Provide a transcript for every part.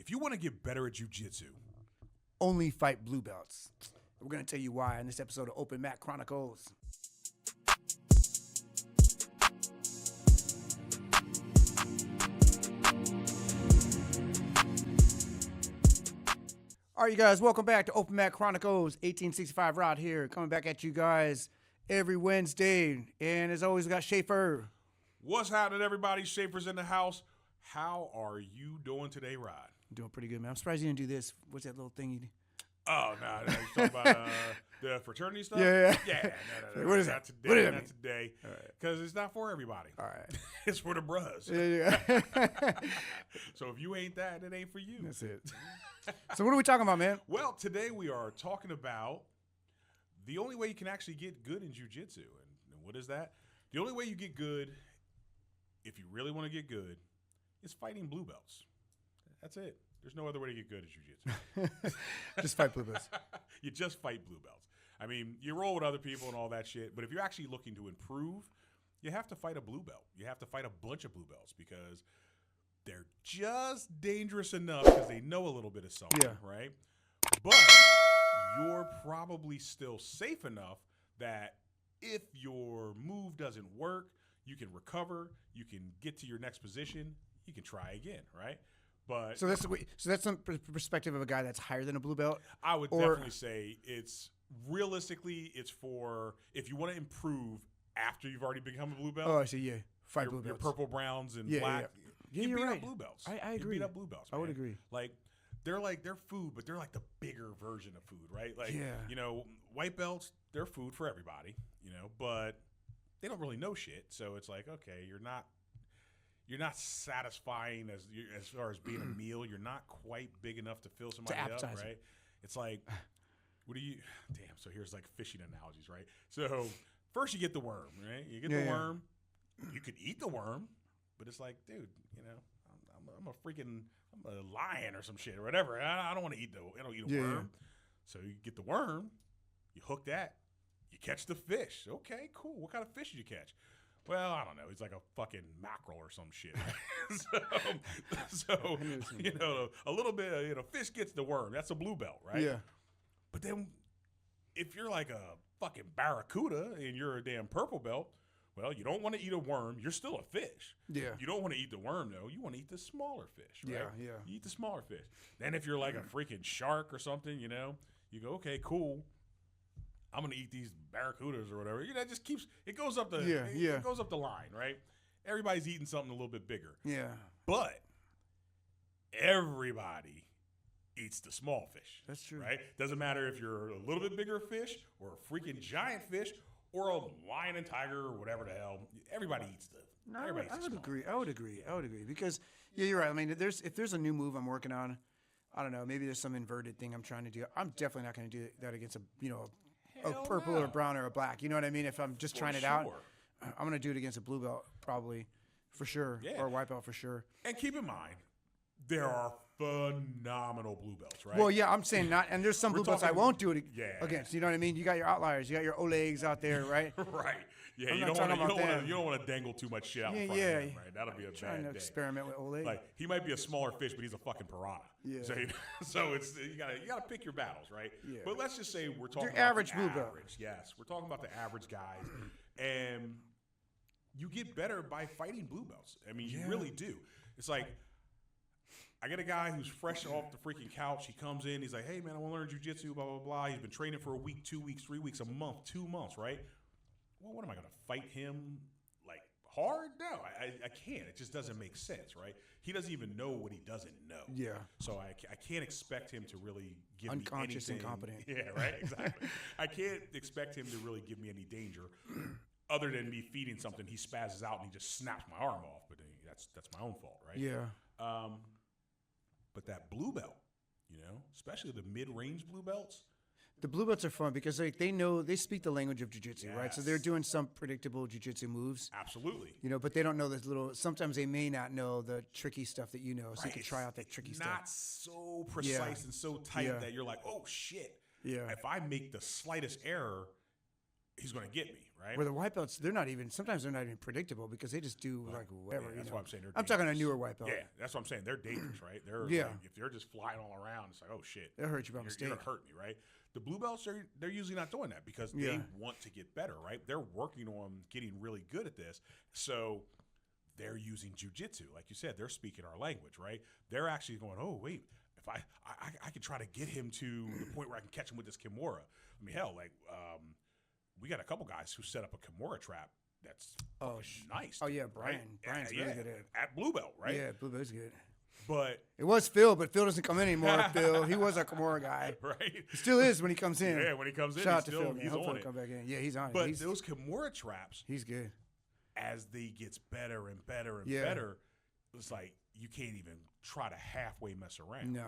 If you want to get better at jiu-jitsu, only fight blue belts. We're going to tell you why in this episode of Open Mat Chronicles. All right, you guys, welcome back to Open Mat Chronicles. 1865 Rod here, coming back at you guys every Wednesday. And as always, we got Schaefer. what's happening, everybody? Schaefer's in the house. How are you doing today, Rod? I'm doing pretty good, man. I'm surprised you didn't do this. What's that little thing you do? Oh, no. You talking about the fraternity stuff? Yeah. No. What is not that? Today, What does that not mean? today. All right. Because it's not for everybody. All right. It's for the bros. Yeah. So if you ain't that, it ain't for you. That's it. So what are we talking about, man? Well, today we are talking about the only way you can actually get good in jiu-jitsu. And what is that? The only way you get good, if you really want to get good, is fighting blue belts. That's it. There's no other way to get good at jiu-jitsu. Just fight blue belts. You just fight blue belts. I mean, you roll with other people and all that shit, but if you're actually looking to improve, you have to fight a blue belt. You have to fight a bunch of blue belts because they're just dangerous enough because they know a little bit of something, right? But you're probably still safe enough that if your move doesn't work, you can recover, you can get to your next position, you can try again, right? But So that's some perspective of a guy that's higher than a blue belt. I would definitely say it's realistically it's for if you want to improve after you've already become a blue belt. Oh, I see. Yeah, fight blue your belts. purple, browns, and Yeah, black. Yeah, you you're beat right. up blue belts. I You agree. beat up blue belts. I would man. agree. Like they're food, but they're like the bigger version of food, right? Like Yeah. you know, white belts, they're food for everybody, you know, but they don't really know shit. So it's like, okay, you're not satisfying as far as being a meal. You're not quite big enough to fill somebody up, appetizer. right? It's like, what do you? Damn. So here's like fishing analogies, right? So first you get the worm, right? You get the worm. You could eat the worm, but it's like, dude, you know, I'm a lion or some shit or whatever. I don't want to eat I don't eat a worm. So you get the worm, you hook that, you catch the fish. Okay, cool. What kind of fish did you catch? Well, I don't know. It's like a fucking mackerel or some shit. so you know, a little bit, you know, fish gets the worm. That's a blue belt, right? Yeah. But then if you're like a fucking barracuda and you're a damn purple belt, well, you don't want to eat a worm. You're still a fish. Yeah. You don't want to eat the worm, though. You want to eat the smaller fish, right? Yeah. You eat the smaller fish. Then if you're like a freaking shark or something, you know, you go, okay, cool. I'm gonna eat these barracudas or whatever. You know, it just keeps it goes up the it goes up the line, right? Everybody's eating something a little bit bigger. Yeah. But everybody eats the small fish. That's true. Right? Doesn't matter if you're a little bit bigger fish or a freaking giant fish or a lion and tiger or whatever the hell. Everybody eats the No, everybody I eats would the small. agree. I would agree because you're right. I mean, if there's a new move I'm working on, I don't know. Maybe there's some inverted thing I'm trying to do. I'm definitely not going to do that against a Hell purple no. or brown or a black. You know what I mean? If I'm just trying it out, I'm going to do it against a blue belt probably, for sure, or a white belt for sure. And keep in mind, there are phenomenal blue belts, right? Well, yeah, I'm saying not. And there's some We're blue belts I talking- won't do it Yeah. against. You know what I mean? You got your outliers. You got your Olegs out there, right? Right. Yeah, I'm you not don't talking about them. want to dangle too much shit out in front of him, right? That'll be a Trying to bad day. experiment with Oleg. Like he might be a smaller fish, but he's a fucking piranha. Yeah. So it's you gotta pick your battles, right? Yeah. But let's just say we're talking Your about average the blue belt. average. Yes, we're talking about the average guys, and you get better by fighting blue belts. I mean, you really do. It's like I get a guy who's fresh off the freaking couch. He comes in, he's like, "Hey man, I want to learn jiu-jitsu, blah blah blah." He's been training for a week, 2 weeks, 3 weeks, a month, 2 months, right? Well, what am I gonna fight him like hard? No, I can't. It just doesn't make sense, right? He doesn't even know what he doesn't know. Yeah. So I can't expect him to really give Unconscious, me anything. incompetent. Yeah, right. Exactly. I can't expect him to really give me any danger, other than me feeding something. He spazzes out and he just snaps my arm off. But that's my own fault, right? Yeah. But that blue belt, you know, especially the mid-range blue belts. The blue belts are fun because they speak the language of jiu-jitsu, right? So they're doing some predictable jiu-jitsu moves. Absolutely. You know, but they don't know this little. Sometimes they may not know the tricky stuff that you know, so you can try out that tricky Not stuff. so precise and so tight that you're like, oh shit. Yeah. If I make the slightest error, he's going to get me, right? Where the white belts, sometimes they're not even predictable because they just do like whatever. Yeah, that's why I'm saying they're I'm talking a dangerous. newer white belt. Yeah, that's what I'm saying. They're dangerous, right? They're Yeah. like, if they're just flying all around, it's like, oh shit, They'll hurt you by you're mistake. gonna hurt me, right? The blue belts, they're usually not doing that because they Yeah. want to get better, right? They're working on getting really good at this, so they're using jujitsu, like you said. They're speaking our language, right? They're actually going, oh wait, if I could try to get him to the point where I can catch him with this kimura. I mean, hell, like we got a couple guys who set up a kimura trap. That's nice. Oh yeah, right? Brian's really good at it. At blue belt, right? Yeah, blue belt's good. But It was Phil, but Phil doesn't come in anymore. Phil, he was our Kimura guy. right, He still is when he comes in. yeah, when he comes in, Shout out to he's Phil, man. he's Hopefully on he'll it. come back in. Yeah, he's on But it. those kimura traps, He's good. as they gets better and better and Yeah. better, it's like you can't even try to halfway mess around. No.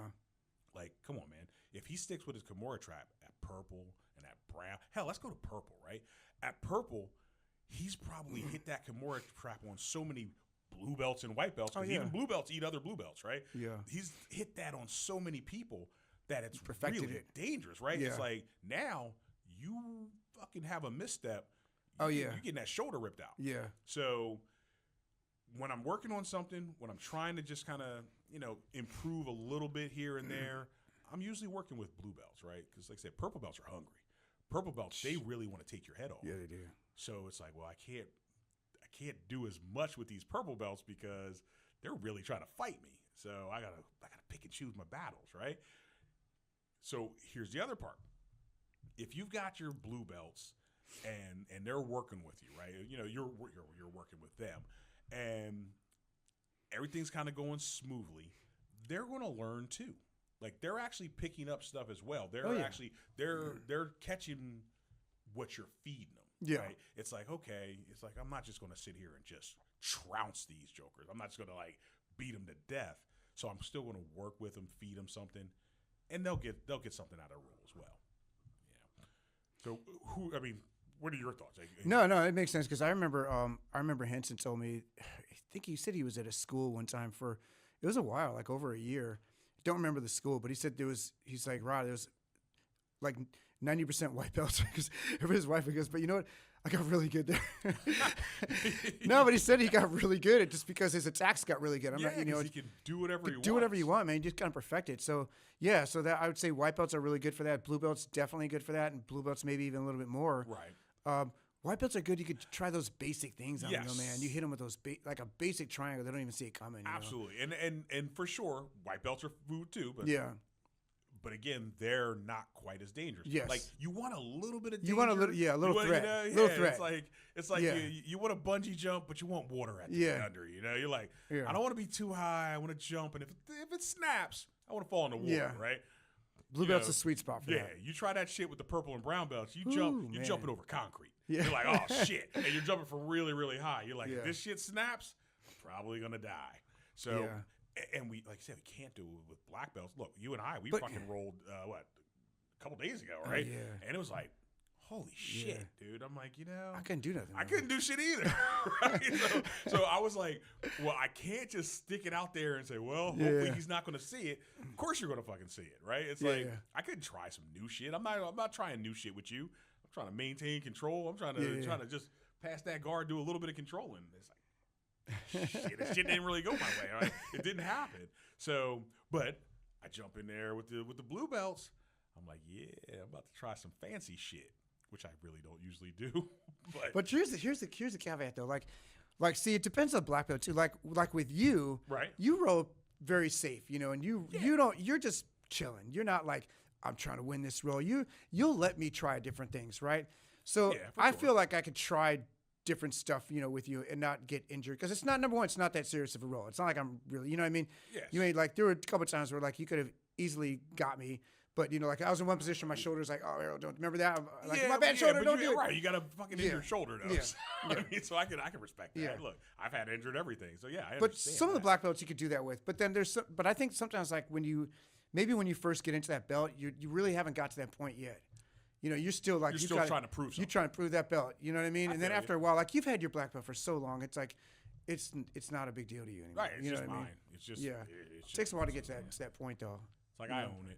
Like, come on, man. If he sticks with his kimura trap at purple and at brown, hell, let's go to purple, right? At purple, he's probably hit that kimura trap on so many blue belts and white belts. Oh, Because yeah. even blue belts eat other blue belts, right? Yeah. He's hit that on so many people that it's Perfected really it. dangerous, right? Yeah. It's like now you fucking have a misstep. Oh, yeah. You're getting that shoulder ripped out. Yeah. So when I'm working on something, when I'm trying to just kind of, improve a little bit here and there, I'm usually working with blue belts, right? Because like I said, purple belts are hungry. Purple belts, they really want to take your head off. Yeah, they do. So it's like, well, I can't do as much with these purple belts because they're really trying to fight me. So I gotta pick and choose my battles, right? So here's the other part. If you've got your blue belts and they're working with you, right? You're working with them, and everything's kind of going smoothly. They're going to learn too. Like they're actually picking up stuff as well. They're catching what you're feeding them. Yeah. Right? It's like, okay, I'm not just going to sit here and just trounce these jokers. I'm not just going to like beat them to death. So I'm still going to work with them, feed them something, and they'll get something out of rule as well. So what are your thoughts? No, it makes sense because I remember Henson told me, I think he said he was at a school one time it was a while, like over a year. Don't remember the school, but he said he's like, Rod, there was like 90% white belts because everybody's white. He goes, but you know what? I got really good there. No, but he said he got really good at just because his attacks got really good. he can do whatever he wants. Do whatever you want, man. You just kind of perfect it. So yeah, so that I would say white belts are really good for that. Blue belts definitely good for that, and blue belts maybe even a little bit more. Right. White belts are good. You could try those basic things on them, Yes. man. You hit them with those like a basic triangle. They don't even see it coming. You know? Absolutely. And for sure, white belts are food too. But Yeah. But again, they're not quite as dangerous. Yes. Like you want a little bit of danger. You want a little threat. Little threat. It's like Yeah. you want a bungee jump, but you want water at the Yeah. under. You're like, Yeah. I don't want to be too high. I want to jump, and if it snaps, I want to fall in the water. Yeah. Right. Blue belt's a sweet spot for Yeah, that. you try that shit with the purple and brown belts. You're man. jumping over concrete. Yeah. You're like, oh shit, and you're jumping from really, really high. You're like, Yeah. if this shit snaps, I'm probably gonna die. So, and we, like I said, we can't do it with black belts. Look, you and I, we fucking rolled a couple days ago, right? yeah. And it was like, holy shit, dude. I'm like, I couldn't do nothing. I man. couldn't do shit either. Right? So I was like, well, I can't just stick it out there and say, well, hopefully Yeah. he's not going to see it. Of course you're going to fucking see it, right? It's Yeah, like yeah. I couldn't try some new shit. I'm not trying new shit with you. I'm trying to maintain control. I'm trying to just pass that guard, do a little bit of controlling. It's like shit, this shit didn't really go my way. Right? It didn't happen. So, but I jump in there with the blue belts. I'm like, yeah, I'm about to try some fancy shit, which I really don't usually do. But here's the caveat though. Like see, it depends on black belt too. Like with you, Right. You roll very safe, and you're just chilling. You're not like I'm trying to win this roll. You'll let me try different things, right? So Yeah, for I sure. feel like I could try different stuff, with you and not get injured because it's not number one. It's not that serious of a roll. It's not like I'm really, you know what I mean? Yes. You mean like there were a couple of times where like you could have easily got me. But like I was in one position, my shoulder's like, oh, Errol, don't remember that. I'm like my bad shoulder, but don't do it. Right, you got a fucking injured shoulder though. Yeah. So, I mean, so I can respect that. Yeah. Look, I've had injured everything, so yeah, I But understand some of the that. black belts you could do that with. But then but I think sometimes like when you first get into that belt, you really haven't got to that point yet. You're still like You're still trying to prove something. You're trying to prove that belt. You know what I mean? And then feel after a while, like you've had your black belt for so long, it's like it's not a big deal to you anymore. Right, it's you know just what I mine. mean? It's just Yeah. it's It takes a while to get just- to that point though. It's like I own it.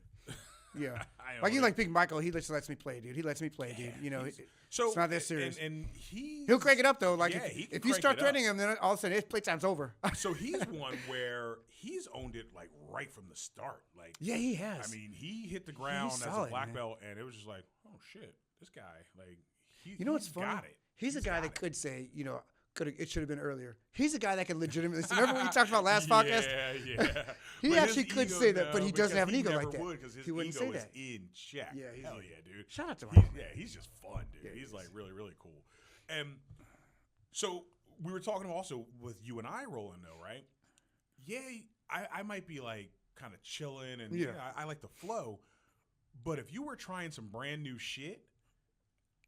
Yeah. I own Like you it. like Big Michael, he just lets me play, dude. He lets me play, dude. You know, So it's not that serious. And He'll crank it up though. Like yeah, he can if you crank start it up. threatening him, then all of a sudden his playtime's over. So he's one where he's owned it like right from the start. Like Yeah, he has. I mean, he hit the ground as a solid, black man. belt, and it was just like, oh shit, this guy, like, you know what's he's funny? got it. He's a guy got that it. could say, you know, it should have been earlier. He's a guy that can legitimately say, remember when we talked about last podcast? Yeah. He But actually his could ego, say that, but no, he doesn't because have an he ego never like that. would, 'cause his He wouldn't ego say is that. in check. Yeah, Hell yeah, dude. Shout out to He's, Michael. yeah, he's just fun, dude. Yeah, he he's is. like really, really cool. And so we were talking also with you and I rolling though, right? Yeah, I might be like kind of chilling and Yeah. I like the flow, but if you were trying some brand new shit,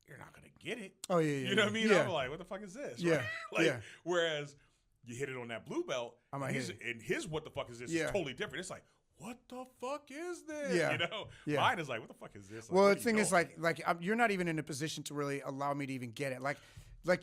you're not gonna get it. Oh yeah, yeah. You know what I mean? Yeah. I'm like, what the fuck is this? Yeah, Right? Like, yeah. whereas you hit it on that blue belt, I might and hit it. and his what the fuck is this Yeah. is totally different. It's like, what the fuck is this? Yeah. You know? Yeah. Mine is like, what the fuck is this? Like, Well, what the are thing you is, doing? you're not even in a position to really allow me to even get it. Like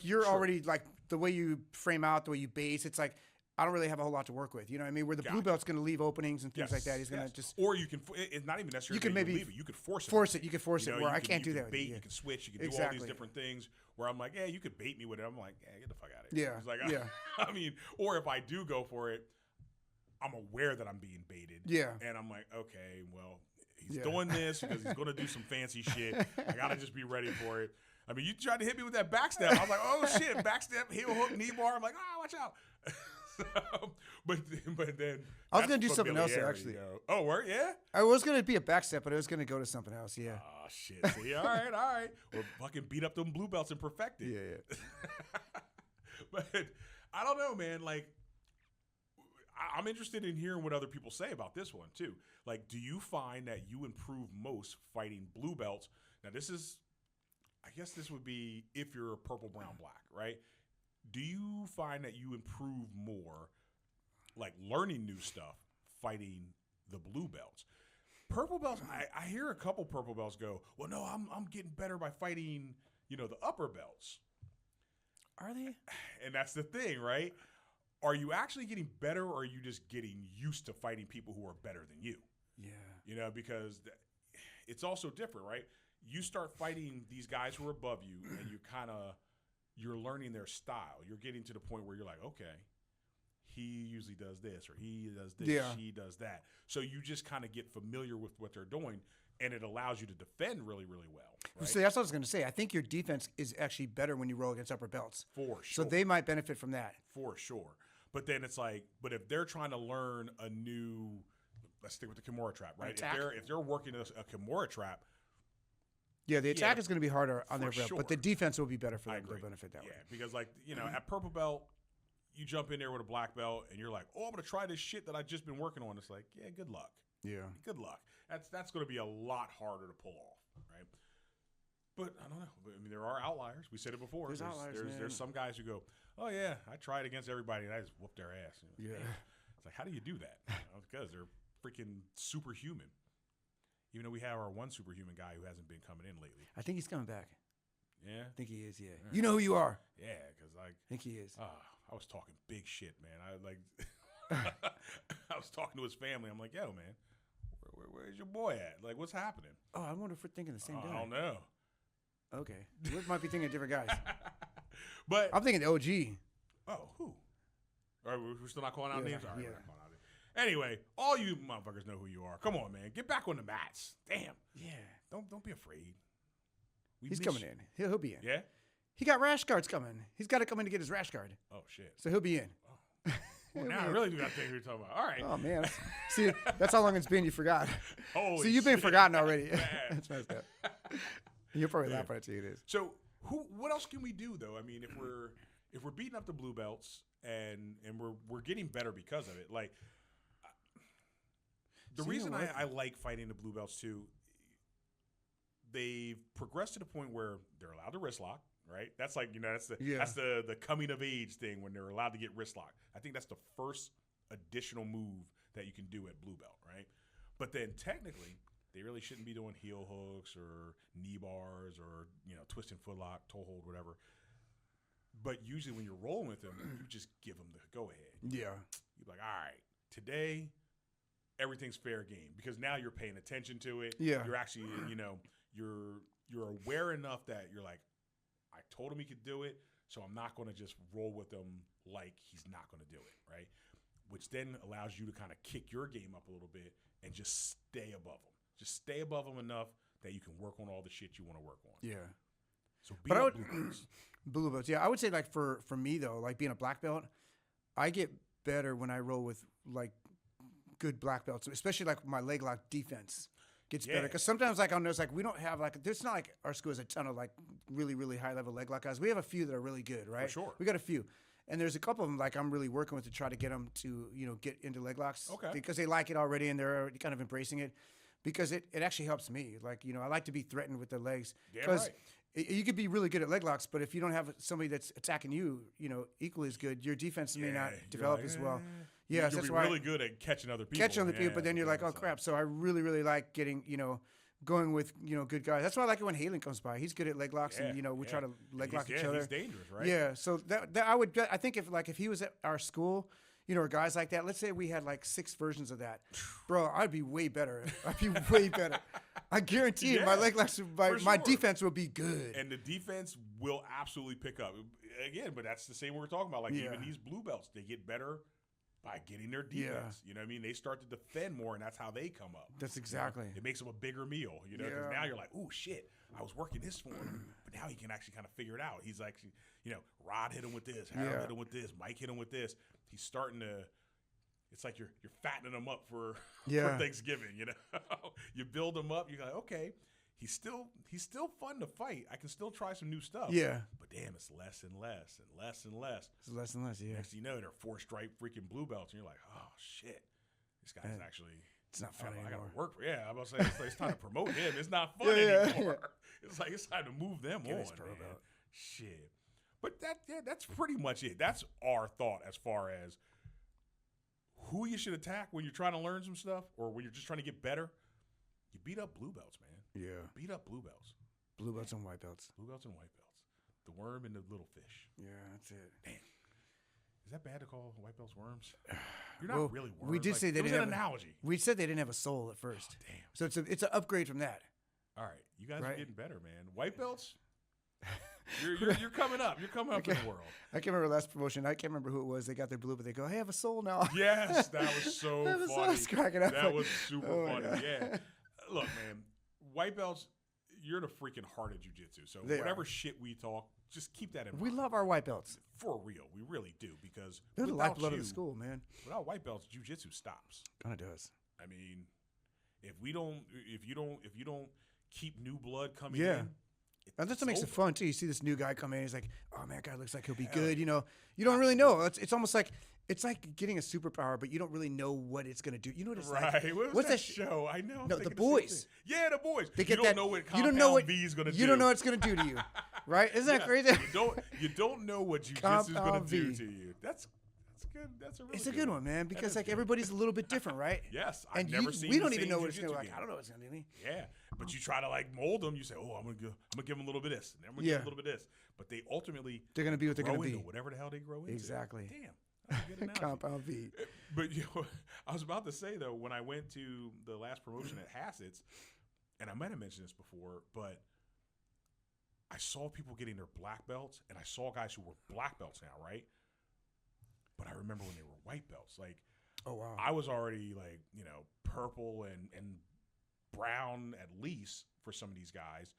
you're Sure. already like the way you frame out, the way you base. It's like I don't really have a whole lot to work with. You know what I mean? Where the blue Gotcha. belt's going to leave openings and things like that. Yes, He's going to yes. just or you can. It's not even necessarily. You can that maybe leave it. You could force it. force it. You can force You it know, where you I can- can't you do can that. Bait, with you. You can switch. You can do all Exactly. these different things. Where I'm like, yeah, you could bait me with it. I'm like, yeah, get the fuck out of here. Yeah, It's like, yeah. I mean, or if I do go for it, I'm aware that I'm being baited. Yeah. And I'm like, okay, well, he's Yeah. doing this because he's going to do some fancy shit. I got to just be ready for it. I mean, you tried to hit me with that backstep. I was like, oh shit, backstep, heel hook, knee bar. I'm like, watch out. So, but then I was that's gonna do something else there, familiarity, actually. yo. Oh, word, yeah. I was going to be a backstep, but it was going to go to something else. Yeah. Oh shit. See, all right. Well, fucking beat up them blue belts and perfect it. Yeah. But I don't know, man. Like, I'm interested in hearing what other people say about this one too. Like, do you find that you improve most fighting blue belts? Now, I guess this would be if you're a purple, brown, black, right? Do you find that you improve more, like learning new stuff, fighting the blue belts? Purple belts, I hear a couple purple belts go, well, no, I'm getting better by fighting, the upper belts. Are they? And that's the thing, right? Are you actually getting better, or are you just getting used to fighting people who are better than you? Yeah. Because it's also different, right? You start fighting these guys who are above you, and you're learning their style. You're getting to the point where you're like, okay, he usually does this, or he does this, Yeah. she does that. So you just kind of get familiar with what they're doing, and it allows you to defend really, really well. Right? So that's what I was going to say. I think your defense is actually better when you roll against upper belts. For So sure. they might benefit from that. For sure. But then it's like, but if they're trying to learn a new, let's stick with the Kimura trap, right? Attack. If they're working a Kimura trap, Yeah, the attack Yeah, is going to be harder on for their belt, sure. but the defense will be better for I them. They'll agree. benefit that Yeah, way. because like, at purple belt, you jump in there with a black belt and you're like, oh, I'm going to try this shit that I've just been working on. It's like, yeah, good luck. Yeah. Good luck. That's going to be a lot harder to pull off, right? But I don't know. I mean, there are outliers. We said it before. There's outliers, man. There's some guys who go, oh yeah, I tried against everybody and I just whooped their ass. Yeah. It's like, how do you do that? Because they're freaking superhuman. Even though we have our one superhuman guy who hasn't been coming in lately. I think he's coming back. Yeah, I think he is, yeah. You know who you are. yeah. Because like, I think he is. I was talking big shit, man. I was talking to his family. I'm like, yo, man, where's your boy at? Like, what's happening? Oh, I wonder if we're thinking the same guy. I don't know. Okay. We might be thinking of different guys. But I'm thinking the OG. oh, who? All right, we're still not calling out Yeah, names. All right, yeah. we're not calling out names. Anyway, all you motherfuckers know who you are. Come on, man, get back on the mats. Damn, Yeah. don't be afraid. We He's miss coming you. in. He'll be in. Yeah. He got rash guards coming. He's got to come in to get his rash guard. Oh shit. So he'll be in. Well, now I really do got to think who you're talking about. All right. Oh, man. See, that's how long it's been. You forgot. Holy See, you've been shit. forgotten already. Man. That's messed up. You'll probably Yeah. laugh at it too. It is. So what else can we do though? I mean, if we're beating up the blue belts and we're getting better because of it, like the So you reason know what? I like fighting the blue belts too, they've progressed to the point where they're allowed to wrist lock, right? That's like, that's the coming of age thing when they're allowed to get wrist lock. I think that's the first additional move that you can do at blue belt, right? But then technically, they really shouldn't be doing heel hooks or knee bars or, twisting foot lock, toe hold, whatever. But usually when you're rolling with them, you just give them the go ahead. Yeah. You're like, all right, today everything's fair game because now you're paying attention to it. Yeah. You're actually, you're aware enough that you're like, I told him he could do it, so I'm not going to just roll with him like he's not going to do it, right? Which then allows you to kind of kick your game up a little bit and just stay above him. Just stay above him enough that you can work on all the shit you want to work on. Yeah. So be But I a would blue belts. blue belts. Yeah, I would say like for me though, like being a black belt, I get better when I roll with like good black belts, especially like my leg lock defense gets better. Yeah. Because sometimes like I'll notice like we don't have like there's not like our school has a ton of like really really high level leg lock guys. We have a few that are really good, right? sure. We got a few. And there's a couple of them like I'm really working with to try to get them to get into leg locks. Okay. Because they like it already and they're already kind of embracing it. Because it actually helps me. Like I like to be threatened with the legs. Damn right. You could be really good at leg locks, but if you don't have somebody that's attacking you, equally as good, your defense may not you're develop like, as well. You'll Yes, that's be why really good at catching other people. catching other people, but then you're like, oh so- crap. So I really, really like getting, going with, good guys. That's why I like it when Halen comes by. He's good at leg locks, and we try to leg lock each other. He's dangerous, right? Yeah, so that I think if he was at our school, or guys like that. Let's say we had like 6 versions of that, bro. I'd be way better. I'd be way better. I guarantee you, my leg locks, my for sure. defense will be good. And the defense will absolutely pick up again. But that's the same we're talking about. Like even these blue belts, they get better by getting their defense. You know what I mean? They start to defend more, and that's how they come up. That's exactly. It makes them a bigger meal. Because now you're like, oh shit, I was working this for him, but now he can actually kind of figure it out. He's actually, Rod hit him with this, Harold hit him with this, Mike hit him with this. He's starting to. It's like you're fattening them up for Thanksgiving. You build them up. You're like, okay, he's still fun to fight. I can still try some new stuff. Yeah. But damn, it's less and less and less and less. It's less and less. Yeah. Next thing you know, they're 4-stripe freaking blue belts, and you're like, oh shit, this guy's actually. It's not fun I anymore. gotta work for. Yeah, I'm about to say it's time to promote him. It's not fun anymore. It's like it's time to move them on. his pro Man. belt. Shit. But that's pretty much it. That's our thought as far as who you should attack when you're trying to learn some stuff or when you're just trying to get better. You beat up blue belts, man. Yeah. Beat up blue belts. Blue belts and white belts. Blue belts and white belts. The worm and the little fish. Yeah, that's it. Damn. Is that bad to call white belts worms? You're not Well, really worms. we did say they it was didn't an have analogy. We said they didn't have a soul at first. Oh, damn. So it's an upgrade from that. All right, you guys are Right. getting better, man. White belts, you're coming up. You're coming up in the world. I can't remember last promotion. I can't remember who it was. They got their blue, but they go, "Hey, I have a soul now." Yes, that was so That was- I funny. was cracking up. That was super Oh my funny. God. Yeah. Look, man, white belts, you're the freaking heart of jiu-jitsu. So They whatever are. shit we talk, just keep that in mind. We love our white belts. For real. We really do because They're the without lifeblood of you- the school, man. Without white belts, jiu-jitsu stops. Kind of does. I mean, if you don't keep new blood coming Yeah. in, And that's what makes it over. fun too. You see this new guy come in, he's like, "Oh man, that guy looks like he'll be Hell good." You don't really know. It's almost like it's like getting a superpower, but you don't really know what it's gonna do. You know what it's Right. like? What was What's that that sh- show? I know. I'm No, the thinking same boys. thing. Yeah, the boys. They You get don't that. know what you compound don't know what V is going to do. You don't know what it's gonna do to you, right? Isn't that crazy? You don't know what jiu-jitsu is going to Compound do V. to you. That's good. That's a really It's a good one, man, That because is like good. everybody's a little bit different, right? Yes, I've And never seen we the don't even same know what it's gonna jiu-jitsu like. game. I don't know what it's gonna do to me. Yeah, but you try to like mold them. You say, "Oh, I'm gonna give them a little bit of this, and then I'm gonna give them a little bit of this." But they ultimately They're gonna be what they're grow gonna be. into whatever the hell they grow into. Exactly. Damn, that's a good analogy. Compound V. But I was about to say though, when I went to the last promotion at Hassett's, and I might have mentioned this before, but I saw people getting their black belts, and I saw guys who were black belts now, right? But I remember when they were white belts. Like Oh wow. I was already like purple and brown at least for some of these guys,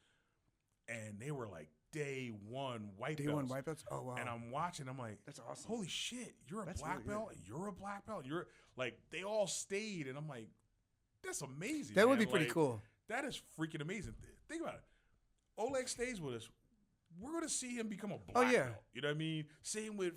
and they were like day one white Day belts. one white belts. Oh wow. And I'm watching. I'm like, That's awesome. holy shit, you're a That's black really good. belt, and you're a black belt. You're like, they all stayed, and I'm like, that's amazing. That would man. be pretty Like, cool. That is freaking amazing. Think about it. Oleg stays with us. We're gonna see him become a black yeah. belt. You know what I mean? Same with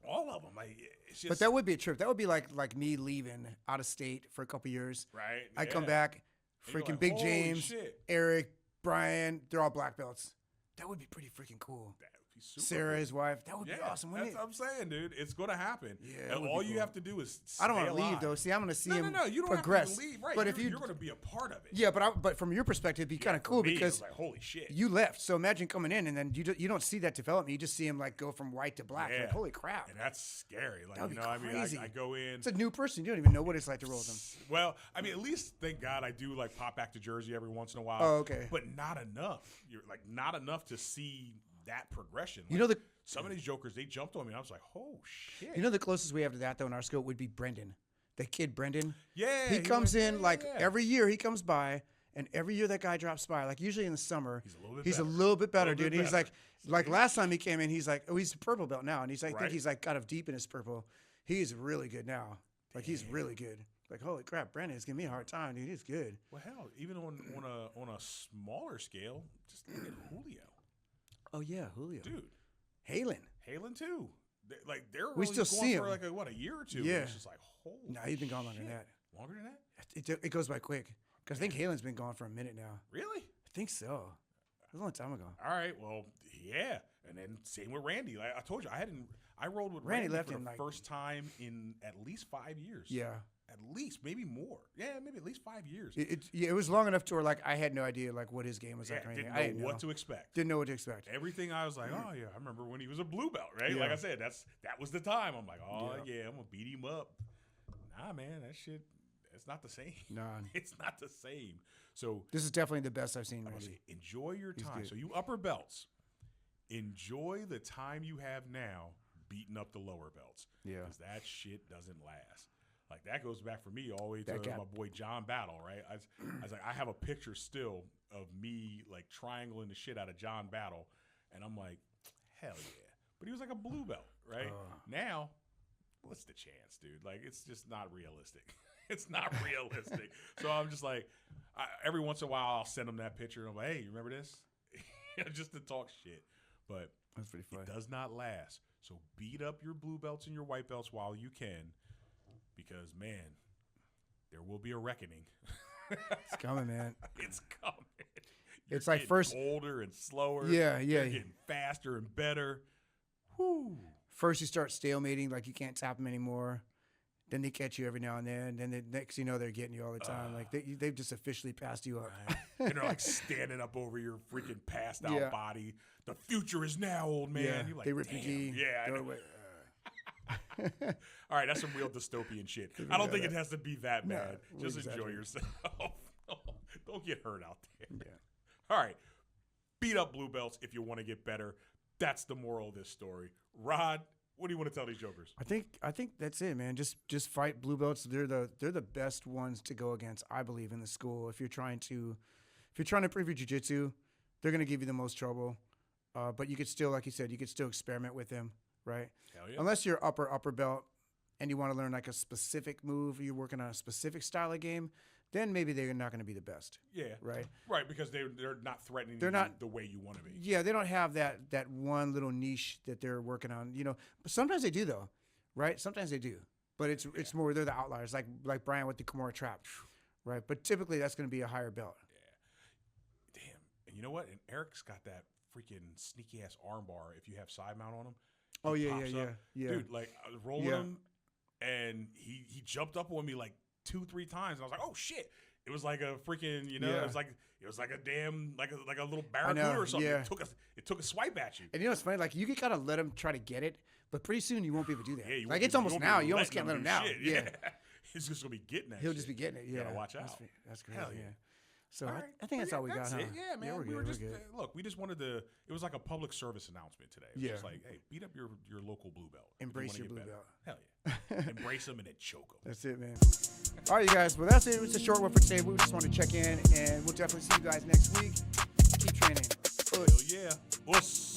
all of them. Like it's just But that would be a trip. That would be like me leaving out of state for a couple years. right. I come Yeah. back, And you're freaking like, Big holy James, shit. Eric, Brian, they're all black belts. That would be pretty freaking cool. He's super Sarah, cool. his wife. That would Yeah, be awesome, wouldn't that's it? what I'm saying, dude. It's gonna happen. Yeah, and it would all be you cool. have to do is I don't want want to leave though. See, I'm going to see No, him you don't progress. have to leave. Right, But if you're you, going to be a part of it. yeah, but from your perspective, it'd be kind of For cool me, it because was like, holy shit. you left. So imagine coming in and then you don't see that development. You just see him like go from white to black. Yeah. Like, holy crap! And that's scary. Like, That'd you be know, I mean, crazy. I go in. It's a new person. You don't even know what it's like to roll with them. Well, I mean, at least thank God I do like pop back to Jersey every once in a while. Oh, okay. But not enough. You're like not enough to see that progression. You Like, know some of these jokers, they jumped on me. And I was like, oh shit. You know the closest we have to that though in our school would be Brendan, the kid Brendan. Yeah, He comes went- in yeah, like yeah. every year he comes by, and every year that guy drops by. Like usually in the summer, He's a a little bit better. little bit better, Little dude. bit And he's better. like last time he came in, he's like, oh, he's a purple belt now, and he's like, I Right. think he's like kind of deep in his purple. He's really good now. Like he's really good. Like holy crap, Brendan's giving me a hard time, dude. He's good. Well, hell, even on a smaller scale, just look at Julio, Oh yeah, Julio, dude. Halen. Halen too. They're We only still going see for him. like a year or two. Yeah. And it's just like holy. No, he's been gone longer than shit. that. Longer than that? It goes by quick because I think Halen's been gone for a minute now. Really? I think so. It was a long time ago. All right. Well, yeah. And then same with Randy. Like I told you, I rolled with Randy Randy left for in, the like- first time in at least 5 years. Yeah. At least, maybe more. Yeah, maybe at least 5 years. It was long enough to where like I had no idea like what his game was Yeah, like or anything. didn't I know didn't what know. to expect. Didn't know what to expect. Everything I was like, oh yeah, I remember when he was a blue belt, right? Yeah. Like I said, that was the time. I'm like, oh Yeah. yeah, I'm gonna beat him up. Nah, man, that shit, it's not the same. No. It's not the same. So This is definitely the best I've seen I'm gonna Randy. say, enjoy your time. good. So you upper belts, enjoy the time you have now beating up the lower belts. Yeah. Because that shit doesn't last. Like that goes back for me all the way to That gap. my boy John Battle, right? I was like, I have a picture still of me like triangling the shit out of John Battle, and I'm like, hell yeah. But he was like a blue belt, right? Now, what's the chance, dude? Like it's just not realistic. It's not realistic. So I'm just like, every once in a while I'll send him that picture, and I'm like, hey, you remember this? Just to talk shit. But That's pretty funny. it does not last. So beat up your blue belts and your white belts while you can. Because, man, there will be a reckoning. It's coming, man. It's coming. It's like getting first- older and slower. Yeah, yeah. You're getting faster and better. Whoo. First you start stalemating, like you can't tap them anymore. Then they catch you every now and then. Then the next you know they're getting you all the time. Like they've just officially passed you up. And they're like standing up over your freaking passed out Yeah. body. The future is now, old man. Yeah, You're like, they rip damn. your gi. Yeah, I throw it know. away. All right, that's some real dystopian shit. I don't think it has to be that No, bad. we're Just enjoy exaggerating. yourself. Don't get hurt out there. Yeah. All right. Beat up blue belts if you want to get better. That's the moral of this story. Rod, what do you want to tell these jokers? I think that's it, man. Just fight blue belts. They're the best ones to go against, I believe, in the school. If you're trying to improve your jiu-jitsu, they're gonna give you the most trouble. But you could still, like you said, you could still experiment with them, right? Hell yeah. Unless you're upper belt and you want to learn like a specific move, you're working on a specific style of game, then maybe they're not going to be the best, Yeah. right? Right, because they're not threatening They're you not- the way you want to be. Yeah, they don't have that one little niche that they're working on, you know. But sometimes they do though, right? Sometimes they do, but it's more they're the outliers, like Brian with the Kimura trap, right? But typically that's going to be a higher belt. Damn. And you know what? And Eric's got that freaking sneaky ass armbar if you have side mount on him. Oh He yeah, pops yeah, up. yeah. Dude, like I was rolling Yeah. him and he jumped up on me like 2-3 times and I was like, oh shit. It was like a freaking, you know, Yeah. it was like a damn like a little I know, barracuda or something. yeah. It took a swipe at you. And you know what's funny? Like you can kind of let them try to get it, but pretty soon you won't be able to do that. Yeah, you like won't it's be- almost won't be now. You almost letting can't let him do now. shit. Yeah. He's just gonna be getting that. He'll shit. just be getting it. You Yeah, gotta watch out. That's crazy. Hell yeah. Yeah. So All I, right. I think that's But all we got, that's huh? it. Yeah, man. we're we good. were just we're good. look. We just wanted to. It was like a public service announcement today. It was Yeah. just like, hey, beat up your local blue belt. if you Embrace wanna your get blue better. belt. Hell yeah. Embrace them and then choke them. That's it, man. All right, you guys. Well, that's it. It's a short one for today. We just want to check in, and we'll definitely see you guys next week. Keep training. Hell yeah. Us.